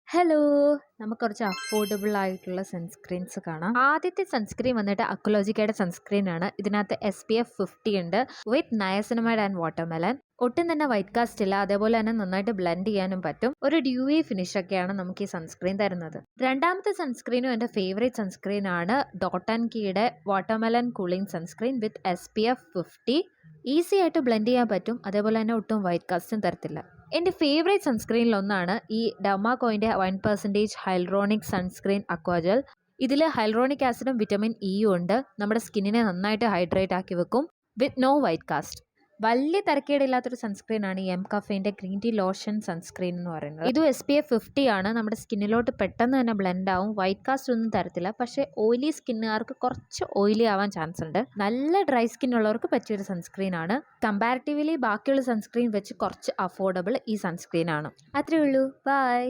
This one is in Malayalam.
ഹലോ! നമുക്ക് കുറച്ച് അഫോർഡബിൾ ആയിട്ടുള്ള സൺസ്ക്രീൻസ് കാണാം. ആദ്യത്തെ സൺസ്ക്രീൻ വന്നിട്ട് അക്വലോജിക്കയുടെ സൺസ്ക്രീൻ ആണ്. ഇതിനകത്ത് SPF 50 ഉണ്ട് വിത്ത് നയസിനമൈഡ് ആൻഡ് വാട്ടർമെലൻ. ഒട്ടും തന്നെ വൈറ്റ് കാസ്റ്റ് ഇല്ല, അതേപോലെ തന്നെ നന്നായിട്ട് ബ്ലെൻഡ് ചെയ്യാനും പറ്റും. ഒരു ഡ്യൂവി ഫിനിഷ് ഒക്കെയാണ് നമുക്ക് ഈ സൺസ്ക്രീൻ തരുന്നത്. രണ്ടാമത്തെ സൺസ്ക്രീനും എൻ്റെ ഫേവറേറ്റ് സൺസ്ക്രീൻ ആണ് ഡോട്ട് ആൻഡ് കീയുടെ വാട്ടർമെലൻ കൂളിംഗ് സൺസ്ക്രീൻ വിത്ത് SPF 50. ഈസി ആയിട്ട് ബ്ലെൻഡ് ചെയ്യാൻ പറ്റും, അതേപോലെ തന്നെ ഒട്ടും വൈറ്റ് കാസ്റ്റും തരത്തില്ല. എൻ്റെ ഫേവറേറ്റ് സൺസ്ക്രീനിലൊന്നാണ് ഈ ഡെർമാക്കോയിൻ്റെ 1% ഹൈൽറോണിക് സൺസ്ക്രീൻ അക്വാജൽ. ഇതിൽ ഹൈൽറോണിക് ആസിഡും വിറ്റമിൻ ഇയും ഉണ്ട്. നമ്മുടെ സ്കിന്നിനെ നന്നായിട്ട് ഹൈഡ്രേറ്റ് ആക്കി വെക്കും വിത്ത് നോ വൈറ്റ് കാസ്റ്റ്. വലിയ തിരക്കേടില്ലാത്തൊരു സൺസ്ക്രീനാണ് ഈ കഫേൻ്റെ ഗ്രീൻ ടീ ലോഷൻ സൺസ്ക്രീൻ എന്ന് പറയുന്നത്. ഇതും SPF 50 ആണ്. നമ്മുടെ സ്കിന്നിലോട്ട് പെട്ടെന്ന് തന്നെ ബ്ലെൻഡ് ആവും. വൈറ്റ് കാസ്റ്റ് ഒന്നും തരത്തില്ല, പക്ഷേ ഓയിലി സ്കിന്നുകാർക്ക് കുറച്ച് ഓയിലി ആവാൻ ചാൻസ് ഉണ്ട്. നല്ല ഡ്രൈ സ്കിൻ ഉള്ളവർക്ക് പറ്റിയൊരു സൺസ്ക്രീൻ ആണ്. കമ്പാരിറ്റീവ്ലി ബാക്കിയുള്ള സൺസ്ക്രീൻ വെച്ച് കുറച്ച് അഫോർഡബിൾ ഈ സൺസ്ക്രീൻ ആണ്. അത്രേ ഉള്ളൂ. ബൈ.